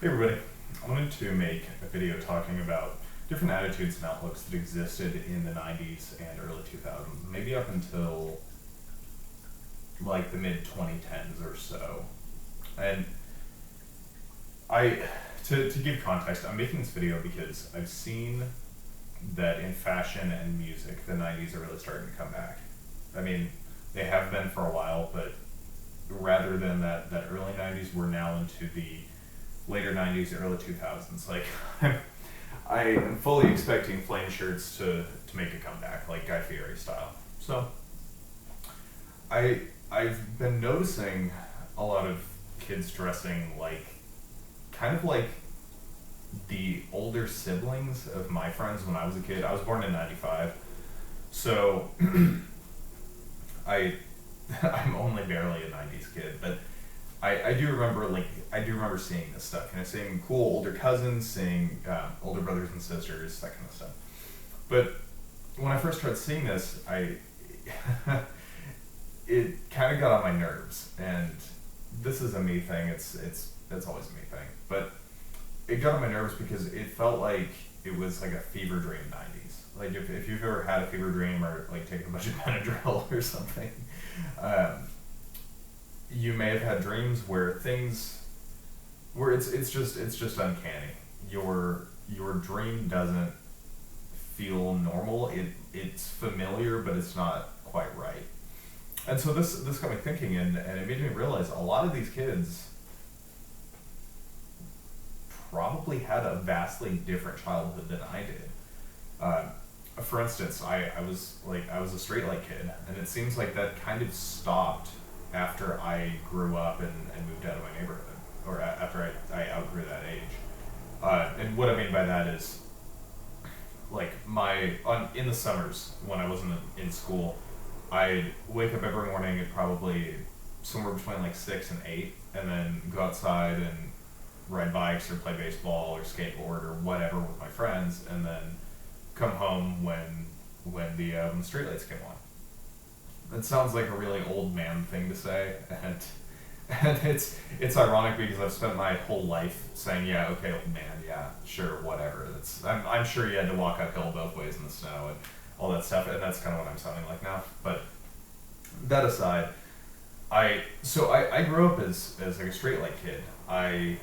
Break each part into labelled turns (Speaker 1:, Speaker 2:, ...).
Speaker 1: Hey everybody, I wanted to make a video talking about different attitudes and outlooks that existed in the 90s and early 2000s, maybe up until like the mid 2010s or so. And I, to give context, I'm making this video because I've seen that in fashion and music, the 90s are really starting to come back. I mean, they have been for a while, but rather than that early 90s, we're now into the later 90s, early 2000s. Like, I am fully expecting flame shirts to make a comeback, like Guy Fieri style. So, I've been noticing a lot of kids dressing like, kind of like the older siblings of my friends when I was a kid. I was born in '95, so I I'm only barely a '90s kid, but I do remember seeing this stuff, seeing cool older cousins, seeing older brothers and sisters, that kind of stuff. But when I first started seeing this, it kind of got on my nerves, and this is a me thing. It's always a me thing, but it got on my nerves because it felt like it was like a fever dream '90s. Like if you've ever had a fever dream or like taken a bunch of Benadryl or something. You may have had dreams where it's just uncanny. Your dream doesn't feel normal. It's familiar, but it's not quite right. And so this got me thinking, and it made me realize a lot of these kids probably had a vastly different childhood than I did. For instance, I was a straight light kid, and it seems like that kind of stopped after I grew up and moved out of my neighborhood, or after I outgrew that age. And what I mean by that is, like in the summers when I wasn't in school, I'd wake up every morning at probably somewhere between like 6 and 8, and then go outside and ride bikes or play baseball or skateboard or whatever with my friends, and then come home when the streetlights came on. It sounds like a really old man thing to say, and it's ironic because I've spent my whole life saying, yeah, okay, old man, yeah, sure, whatever. I'm sure you had to walk uphill both ways in the snow and all that stuff, and that's kind of what I'm sounding like now. But that aside, I grew up as like a straight light kid. I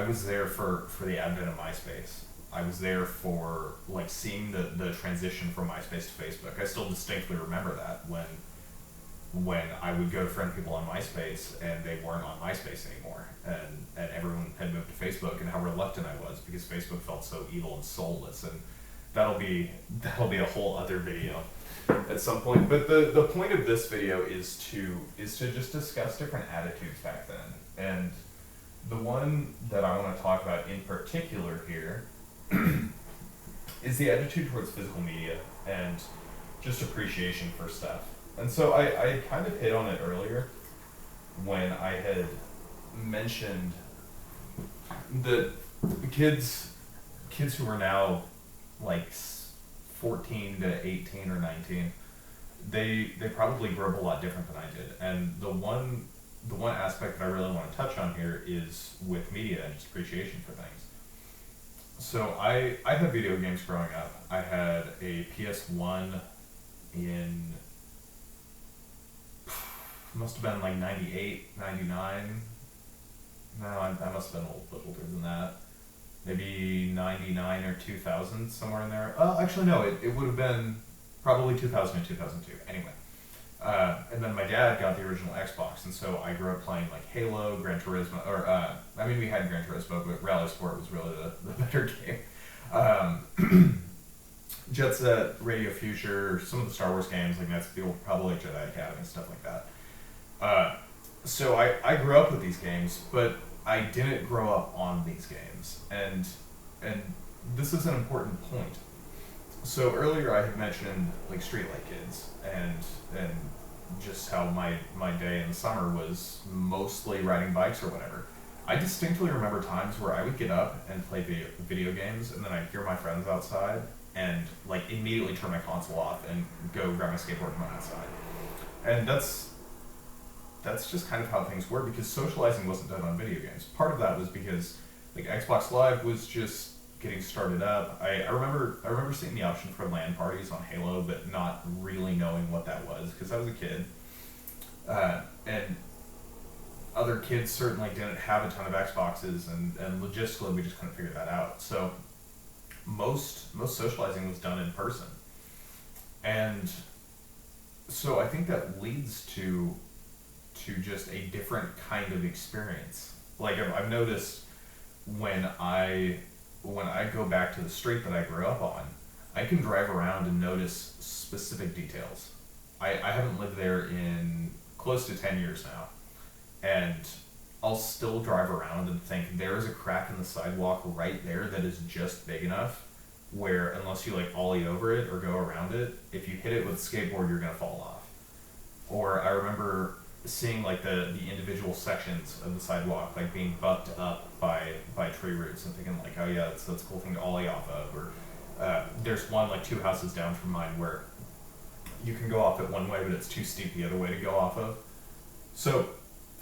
Speaker 1: was there for the advent of MySpace. I was there for like seeing the transition from MySpace to Facebook. I still distinctly remember that when I would go to friend people on MySpace and they weren't on MySpace anymore, and everyone had moved to Facebook, and how reluctant I was because Facebook felt so evil and soulless. And that'll be a whole other video at some point. But the point of this video is to just discuss different attitudes back then. And the one that I want to talk about in particular here is the attitude towards physical media and just appreciation for stuff. And so I kind of hit on it earlier when I had mentioned that kids who are now like 14 to 18 or 19, they probably grew up a lot different than I did. And the one aspect that I really want to touch on here is with media and just appreciation for things. So I had video games growing up. I had a PS1 in, must have been like 98, 99. No, I must have been a little bit older than that. Maybe 99 or 2000, somewhere in there. Actually, no, it would have been probably 2000 and 2002. Anyway. And then my dad got the original Xbox, and so I grew up playing like Halo, Gran Turismo, or we had Gran Turismo, but Rally Sport was really the better game. Jet Set, Radio Future, some of the Star Wars games, like that's the old, probably like Jedi Academy, stuff like that. So I grew up with these games, but I didn't grow up on these games, and this is an important point. So earlier I had mentioned like streetlight kids and just how my day in the summer was mostly riding bikes or whatever. I distinctly remember times where I would get up and play video games, and then I'd hear my friends outside and like immediately turn my console off and go grab my skateboard and run outside. And that's just kind of how things were, because socializing wasn't done on video games. Part of that was because like Xbox Live was just getting started up. I remember seeing the option for LAN parties on Halo, but not really knowing what that was because I was a kid, and other kids certainly didn't have a ton of Xboxes, and logistically we just couldn't figure that out. So most socializing was done in person, and so I think that leads to just a different kind of experience. Like I've noticed when I go back to the street that I grew up on, I can drive around and notice specific details. I haven't lived there in close to 10 years now, and I'll still drive around and think there's a crack in the sidewalk right there that is just big enough where unless you like ollie over it or go around it, if you hit it with a skateboard, you're gonna fall off. Or I remember seeing like the individual sections of the sidewalk like being bucked up by tree roots and thinking like, oh yeah, that's a cool thing to ollie off of. Or there's one like 2 houses down from mine where you can go off it one way, but it's too steep the other way to go off of. So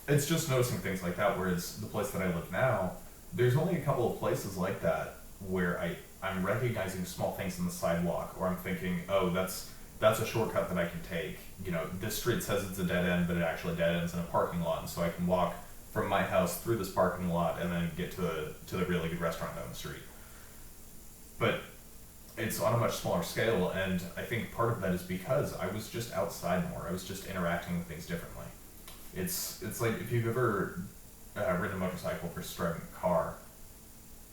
Speaker 1: it's just noticing things like that. Whereas the place that I live now, there's only a couple of places like that where I'm recognizing small things in the sidewalk, or I'm thinking, oh, that's a shortcut that I can take. You know, this street says it's a dead end, but it actually dead ends in a parking lot, and so I can walk from my house through this parking lot and then get to the really good restaurant down the street. But it's on a much smaller scale, and I think part of that is because I was just outside more. I was just interacting with things differently. It's like if you've ever ridden a motorcycle versus driving a car,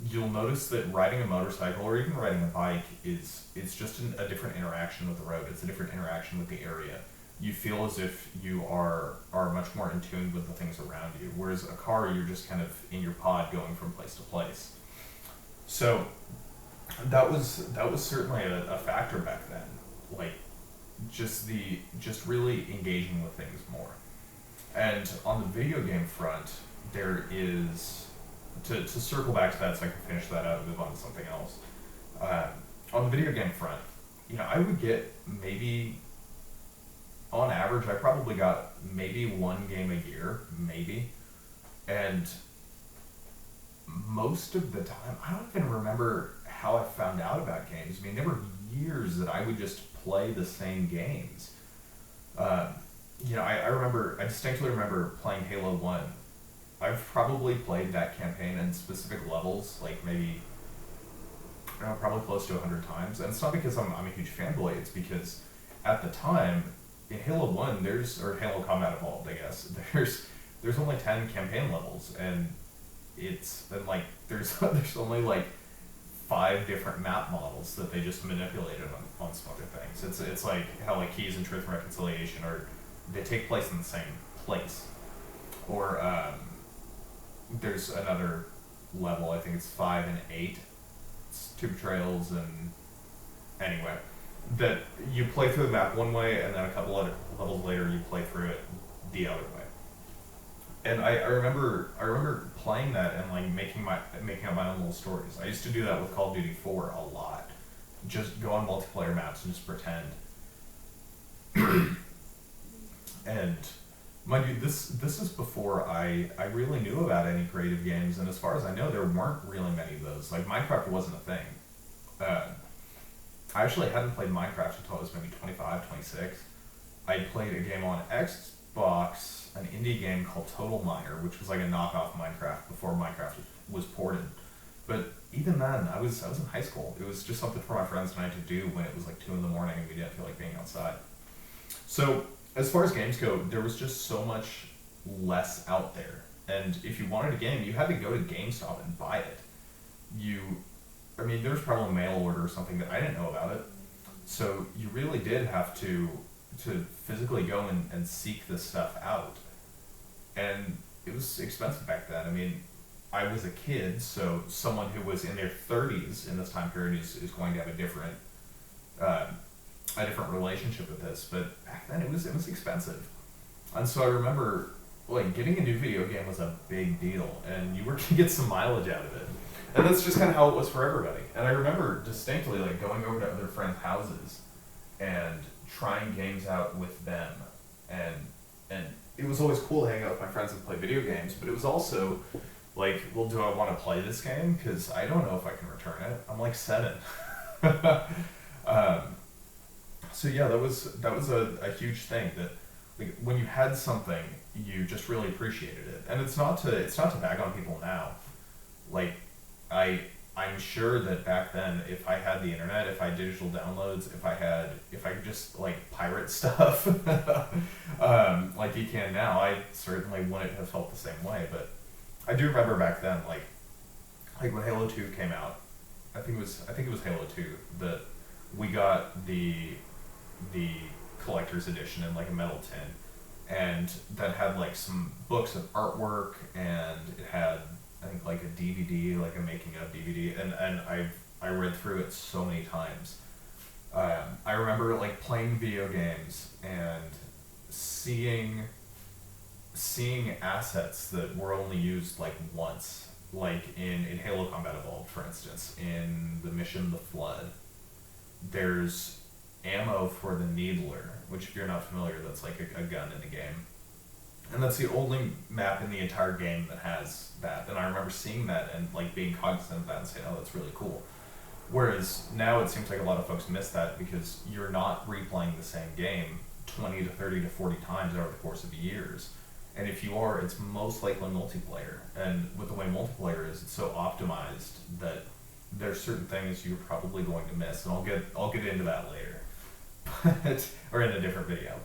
Speaker 1: you'll notice that riding a motorcycle or even riding a bike it's just a different interaction with the road. It's a different interaction with the area. You feel as if you are much more in tune with the things around you, whereas a car, you're just kind of in your pod going from place to place. So that was certainly a factor back then, like just really engaging with things more. And on the video game front, there is, to circle back to that so I can finish that out and move on to something else. On the video game front, you know, I would get maybe, on average, I probably got maybe 1 game a year, maybe. And most of the time, I don't even remember how I found out about games. I mean, there were years that I would just play the same games. You know, I distinctly remember playing Halo 1. I've probably played that campaign in specific levels, like maybe, I don't know, probably close to 100 times. And it's not because I'm a huge fanboy, it's because at the time, in Halo 1, or Halo Combat Evolved, I guess, there's only 10 campaign levels, and there's only like 5 different map models that they just manipulated on some other things. It's like how like Keys and Truth and Reconciliation they take place in the same place. Or there's another level, I think it's 5 and 8. It's 2 betrayals, and anyway, that you play through the map one way, and then a couple other levels later you play through it the other way. And I remember playing that and like making up my own little stories. I used to do that with Call of Duty 4 a lot. Just go on multiplayer maps and just pretend. And mind you, this is before I really knew about any creative games, and as far as I know, there weren't really many of those. Like, Minecraft wasn't a thing. I actually hadn't played Minecraft until I was maybe 25, 26. I played a game on Xbox, an indie game called Total Miner, which was like a knockoff Minecraft before Minecraft was ported. But even then, I was in high school. It was just something for my friends and I to do when it was like 2 in the morning and we didn't feel like being outside. So as far as games go, there was just so much less out there. And if you wanted a game, you had to go to GameStop and buy it. There was probably a mail order or something that I didn't know about it. So you really did have to physically go and seek this stuff out. And it was expensive back then. I mean, I was a kid, so someone who was in their 30s in this time period is going to have a different relationship with this. But back then it was expensive. And so I remember, like, getting a new video game was a big deal, and you were going to get some mileage out of it. And that's just kind of how it was for everybody. And I remember distinctly, like, going over to other friends' houses and trying games out with them. And it was always cool to hang out with my friends and play video games, but it was also Like, well, do I want to play this game? Because I don't know if I can return it. I'm like 7. um, so yeah, that was a huge thing that, like, when you had something, you just really appreciated it. And it's not to bag on people now. Like, I I'm sure that back then, if I had the internet, if I had digital downloads, if I could just like pirate stuff, like you can now, I certainly wouldn't have felt the same way. But I do remember back then, like when Halo 2 came out, I think it was Halo 2 that we got the collector's edition in like a metal tin, and that had like some books of artwork, and it had, I think, like a DVD, like a making of DVD, and I read through it so many times. I remember like playing video games and seeing assets that were only used like once, like in Halo Combat Evolved, for instance, in the mission The Flood. There's ammo for the Needler, which, if you're not familiar, that's like a gun in the game. And that's the only map in the entire game that has that. And I remember seeing that and like being cognizant of that and saying, oh, that's really cool. Whereas now it seems like a lot of folks miss that because you're not replaying the same game 20 to 30 to 40 times over the course of years. And if you are, it's most likely multiplayer. And with the way multiplayer is, it's so optimized that there's certain things you're probably going to miss. And I'll get into that later. Or in a different video.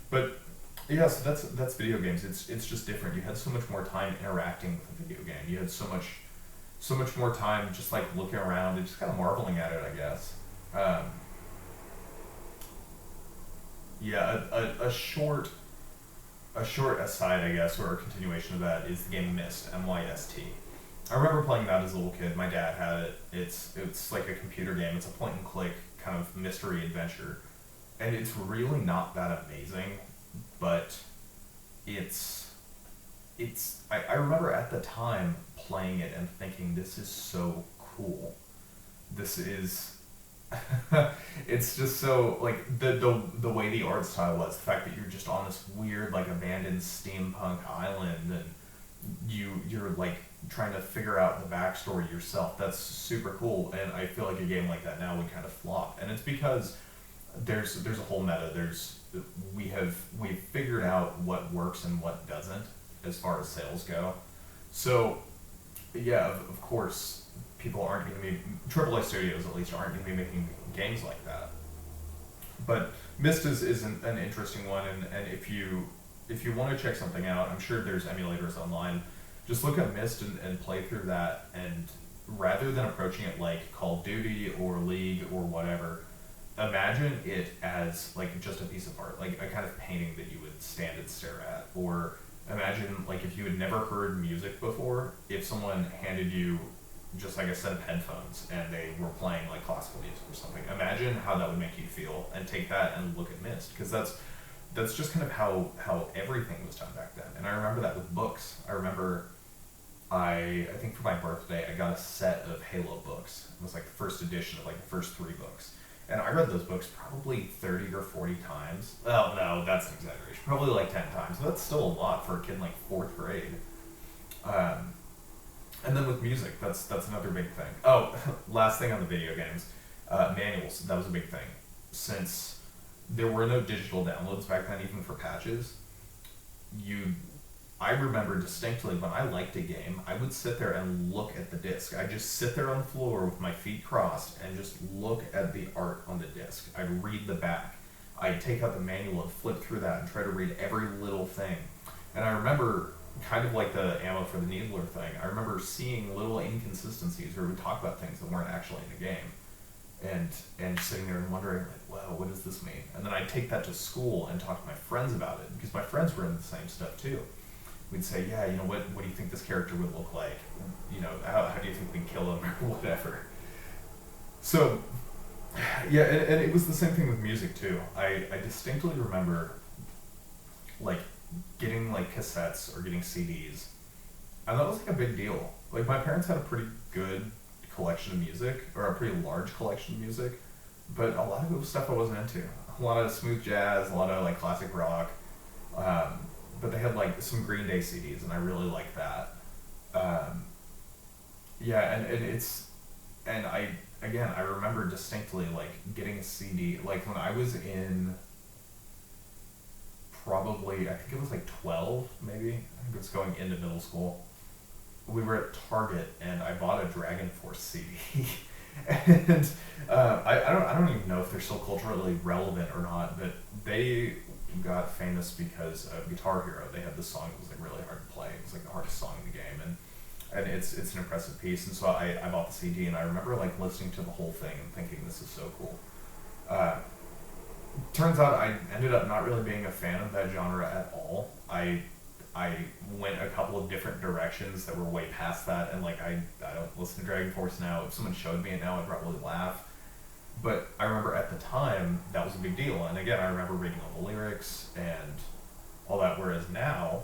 Speaker 1: But yeah, so that's video games. It's just different. You had so much more time interacting with a video game. You had so much more time just like looking around and just kind of marveling at it, I guess. Yeah, a short aside, I guess, or a continuation of that is the game Myst, MYST. I remember playing that as a little kid. My dad had it. It's like a computer game. It's a point and click kind of mystery adventure, and it's really not that amazing, but I remember at the time playing it and thinking, this is so cool. This is it's just so like the way the art style was, the fact that you're just on this weird like abandoned steampunk island and you're like trying to figure out the backstory yourself. That's super cool, and I feel like a game like that now would kind of flop, and it's because there's a whole meta. We've figured out what works and what doesn't as far as sales go. So yeah, of course, people aren't going to be, AAA studios at least aren't going to be making games like that. But Myst is an interesting one, and if you want to check something out, I'm sure there's emulators online. Just look at Myst and play through that, and rather than approaching it like Call of Duty or League or whatever, imagine it as like just a piece of art, like a kind of painting that you would stand and stare at. Or imagine like if you had never heard music before, if someone handed you just like a set of headphones and they were playing like classical music or something. Imagine how that would make you feel, and take that and look at Myst, because that's just kind of how everything was done back then. And I remember that with books. I remember I think for my birthday I got a set of Halo books. It was like the first edition of like the first 3 books. And I read those books probably 30 or 40 times. Well, no, that's an exaggeration. Probably like 10 times. But that's still a lot for a kid in like 4th grade. And then with music, that's another big thing. Oh, last thing on the video games, manuals. That was a big thing. Since there were no digital downloads back then, even for patches, I remember distinctly when I liked a game, I would sit there and look at the disc. I'd just sit there on the floor with my feet crossed and just look at the art on the disc. I'd read the back. I'd take out the manual and flip through that and try to read every little thing. And I remember, kind of like the ammo for the Needler thing, I remember seeing little inconsistencies where we talk about things that weren't actually in the game. And sitting there and wondering, like, wow, what does this mean? And then I'd take that to school and talk to my friends about it, because my friends were into the same stuff too. We'd say, yeah, you know, what do you think this character would look like? You know, how do you think we'd kill him or whatever? So, yeah, and it was the same thing with music too. I distinctly remember, like, getting like cassettes or getting CDs, and that was like a big deal. Like, my parents had a pretty good collection of music, or a pretty large collection of music, but a lot of it was stuff I wasn't into. A lot of smooth jazz, a lot of like classic rock. But they had like some Green Day CDs, and I really liked that. Um, yeah, and it's, and I remember distinctly like getting a CD, like when I was in probably, I think it was like 12 maybe, I think it was going into middle school. We were at Target and I bought a Dragon Force CD. And I don't even know if they're still culturally relevant or not, but they got famous because of Guitar Hero. They had this song that was like really hard to play. It was like the hardest song in the game, and it's an impressive piece. And so I bought the CD, and I remember like listening to the whole thing and thinking this is so cool. Uh, Turns out I ended up not really being a fan of that genre at all. I went a couple of different directions that were way past that, and like I don't listen to Dragon Force now. If someone showed me it now, I'd probably laugh. But I remember at the time that was a big deal, and again I remember reading all the lyrics and all that. Whereas now,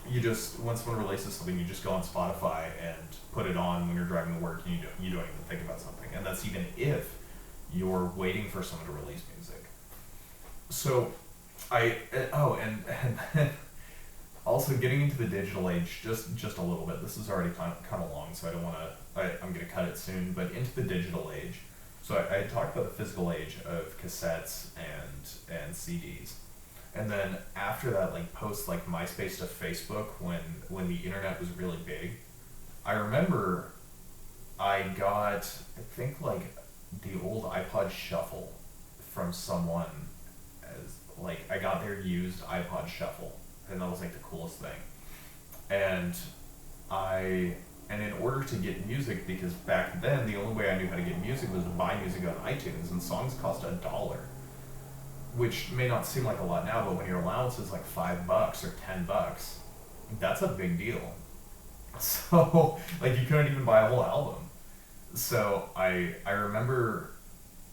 Speaker 1: you just, when someone releases something, you just go on Spotify and put it on when you're driving to work, and you don't even think about something, and that's even if you're waiting for someone to release music. So and also getting into the digital age just a little bit. This is already kind of long, so I don't want to. I'm going to cut it soon. But into the digital age. So I had talked about the physical age of cassettes and CDs, and then after that, like post like MySpace to Facebook, when the internet was really big. I remember I got, I think like the old iPod Shuffle from someone, as like I got their used iPod Shuffle, and that was like the coolest thing. And in order to get music, because back then the only way I knew how to get music was to buy music on iTunes, and songs cost $1, which may not seem like a lot now, but when your allowance is like $5 or $10, that's a big deal. So like you couldn't even buy a whole album. So I remember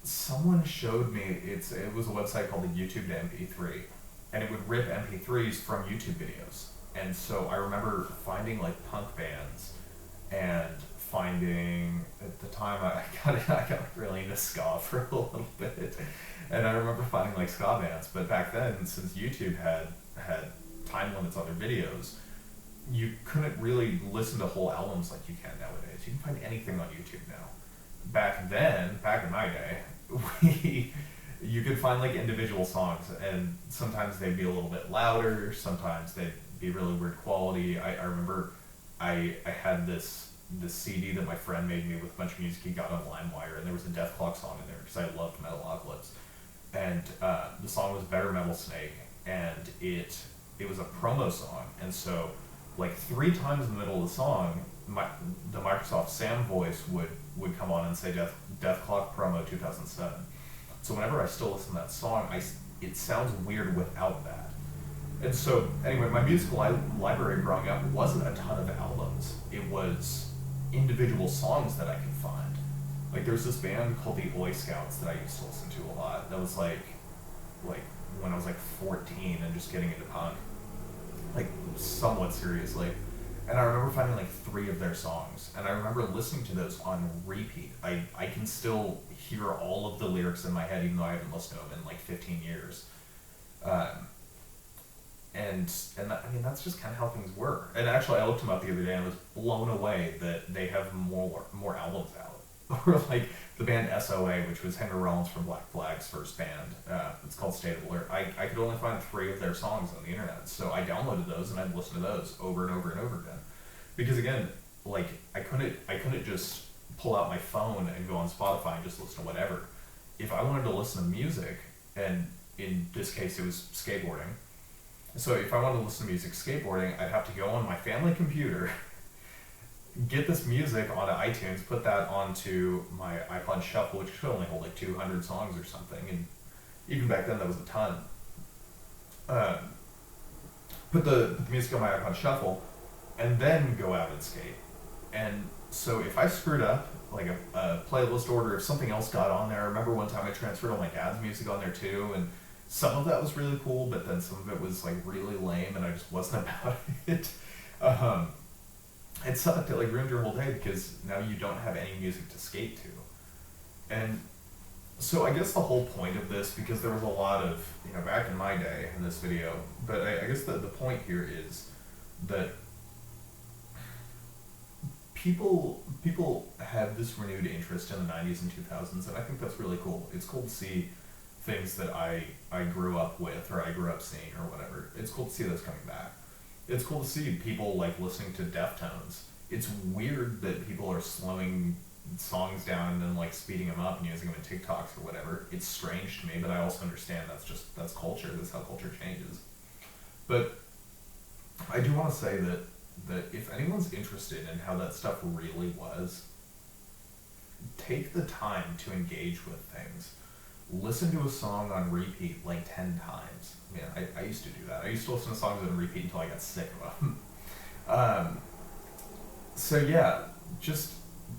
Speaker 1: someone showed me, it was a website called the YouTube to MP3, and it would rip MP3s from YouTube videos. And so I remember finding like punk bands, and finding, at the time I got really into ska for a little bit, and I remember finding like ska bands. But back then, since YouTube had time limits on their videos, you couldn't really listen to whole albums like you can nowadays. You can find anything on YouTube now. Back then, back in my day, you could find like individual songs, and sometimes they'd be a little bit louder, sometimes they'd be really weird quality. I remember I had this CD that my friend made me with a bunch of music he got on LimeWire, and there was a Death Clock song in there because I loved Metalocalypse. And the song was Better Metal Snake, and it was a promo song, and so like 3 times in the middle of the song, the Microsoft Sam voice would come on and say Death Clock promo 2007. So whenever I still listen to that song, it sounds weird without that. And so anyway, my musical library growing up wasn't a ton of albums. It was individual songs that I could find. Like there was this band called the Oi Scouts that I used to listen to a lot. That was like when I was like 14 and just getting into punk, like somewhat seriously. And I remember finding like 3 of their songs, and I remember listening to those on repeat. I can still hear all of the lyrics in my head, even though I haven't listened to them in like 15 years. And that, I mean, that's just kind of how things were. And actually, I looked them up the other day and I was blown away that they have more albums out. Or like the band SOA, which was Henry Rollins from Black Flag's first band. It's called State of Alert. I could only find 3 of their songs on the internet, so I downloaded those and I'd listen to those over and over and over again. Because again, like I couldn't just pull out my phone and go on Spotify and just listen to whatever. If I wanted to listen to music, and in this case it was skateboarding, so if I wanted to listen to music skateboarding, I'd have to go on my family computer, get this music onto iTunes, put that onto my iPod Shuffle, which could only hold like 200 songs or something, and even back then that was a ton. Put the music on my iPod Shuffle, and then go out and skate. And so if I screwed up, like a playlist order, if something else got on there, I remember one time I transferred all my dad's music on there too, and some of that was really cool, but then some of it was like really lame, and I just wasn't about it. It sucked. It like ruined your whole day because now you don't have any music to skate to. And so I guess the whole point of this, because there was a lot of, back in my day in this video, but I guess the point here is that people have this renewed interest in the 90s and 2000s, and I think that's really cool. It's cool to see things that I grew up with or I grew up seeing or whatever. It's cool to see those coming back. It's cool to see people like listening to Deftones. It's weird that people are slowing songs down and then like speeding them up and using them in TikToks or whatever. It's strange to me, but I also understand that's culture. That's how culture changes. But I do want to say that if anyone's interested in how that stuff really was, take the time to engage with things. Listen to a song on repeat like 10 times. Man, I used to do that. I used to listen to songs on repeat until I got sick of them. So yeah, just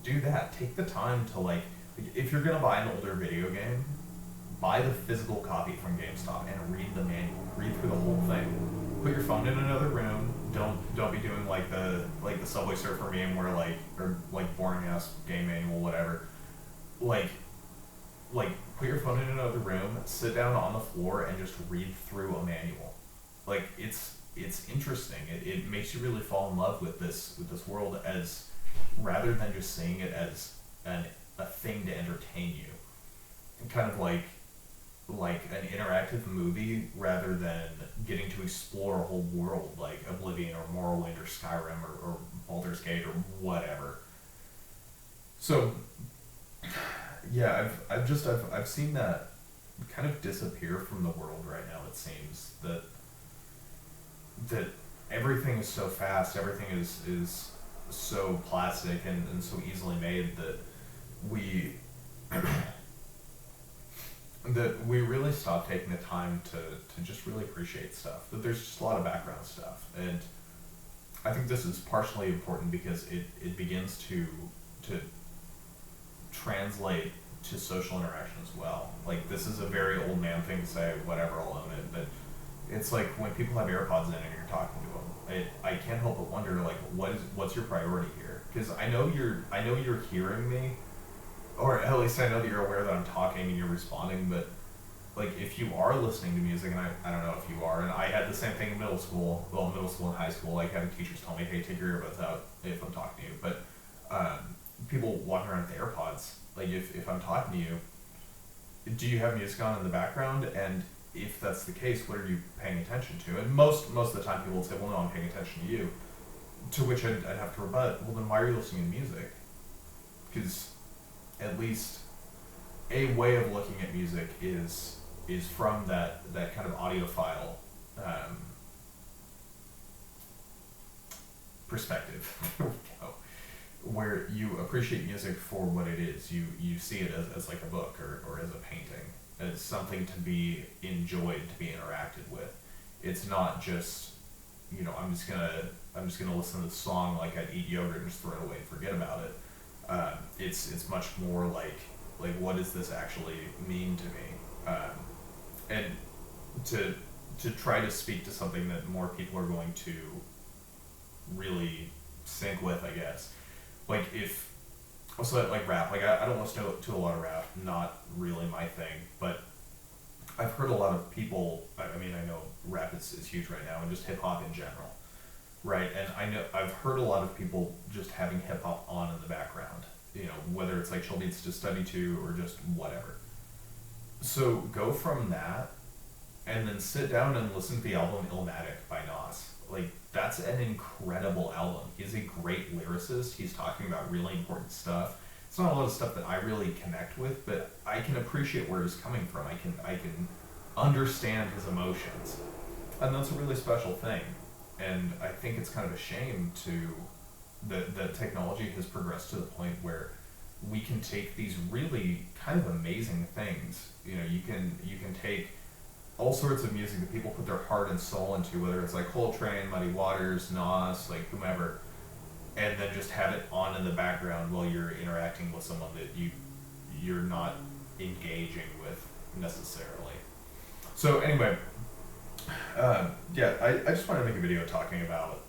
Speaker 1: do that. Take the time to like, if you're gonna buy an older video game, buy the physical copy from GameStop and read the manual. Read through the whole thing. Put your phone in another room. Don't be doing like the Subway Surfer game where like, or like boring ass game manual, whatever. Like put your phone in another room, sit down on the floor and just read through a manual. Like it's interesting. It makes you really fall in love with this world, as rather than just seeing it as a thing to entertain you. And kind of like an interactive movie rather than getting to explore a whole world like Oblivion or Morrowind or Skyrim or Baldur's Gate or whatever. So yeah, I've seen that kind of disappear from the world right now. It seems that everything is so fast, everything is so plastic and so easily made that we that we really stop taking the time to just really appreciate stuff. That there's just a lot of background stuff, and I think this is partially important because it begins to translate to social interaction as well. Like, this is a very old man thing to say, whatever, I'll own it, but it's like when people have AirPods in and you're talking to them, I can't help but wonder, like, what's your priority here? Because I know you're hearing me, or at least I know that you're aware that I'm talking and you're responding, but like, if you are listening to music, and I don't know if you are, and I had the same thing in middle school and high school, like having teachers tell me, hey, take your earbuds out if I'm talking to you, but people walking around with AirPods, like if I'm talking to you, do you have music on in the background? And if that's the case, what are you paying attention to? And most of the time people will say, well, no, I'm paying attention to you. To which I'd have to rebut, well, then why are you listening to music? Because at least a way of looking at music is from that kind of audiophile perspective. There we go. Where you appreciate music for what it is. You see it as like a book or as a painting, as something to be enjoyed, to be interacted with. It's not just, I'm just gonna listen to the song like I'd eat yogurt and just throw it away and forget about it. It's much more like what does this actually mean to me? And to try to speak to something that more people are going to really sync with, I guess. Like like rap, like I don't listen to a lot of rap, not really my thing, but I've heard a lot of people, I mean, I know rap is huge right now, and just hip hop in general, right? And I've heard a lot of people just having hip hop on in the background, whether it's like Chill Beats to Study To or just whatever. So go from that, and then sit down and listen to the album Illmatic by Nas. Like, that's an incredible album. He's a great lyricist. He's talking about really important stuff. It's not a lot of stuff that I really connect with, but I can appreciate where he's coming from. I can understand his emotions. And that's a really special thing. And I think it's kind of a shame that technology has progressed to the point where we can take these really kind of amazing things. You can take all sorts of music that people put their heart and soul into, whether it's like Coltrane, Muddy Waters, Nas, like whomever, and then just have it on in the background while you're interacting with someone that you're not engaging with necessarily. So anyway, yeah, I just wanted to make a video talking about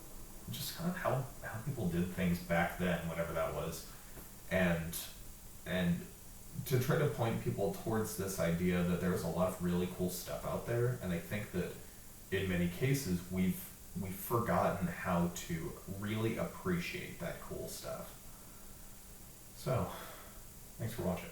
Speaker 1: just kind of how people did things back then, whatever that was, and to try to point people towards this idea that there's a lot of really cool stuff out there. And I think that in many cases we've forgotten how to really appreciate that cool stuff. So, thanks for watching.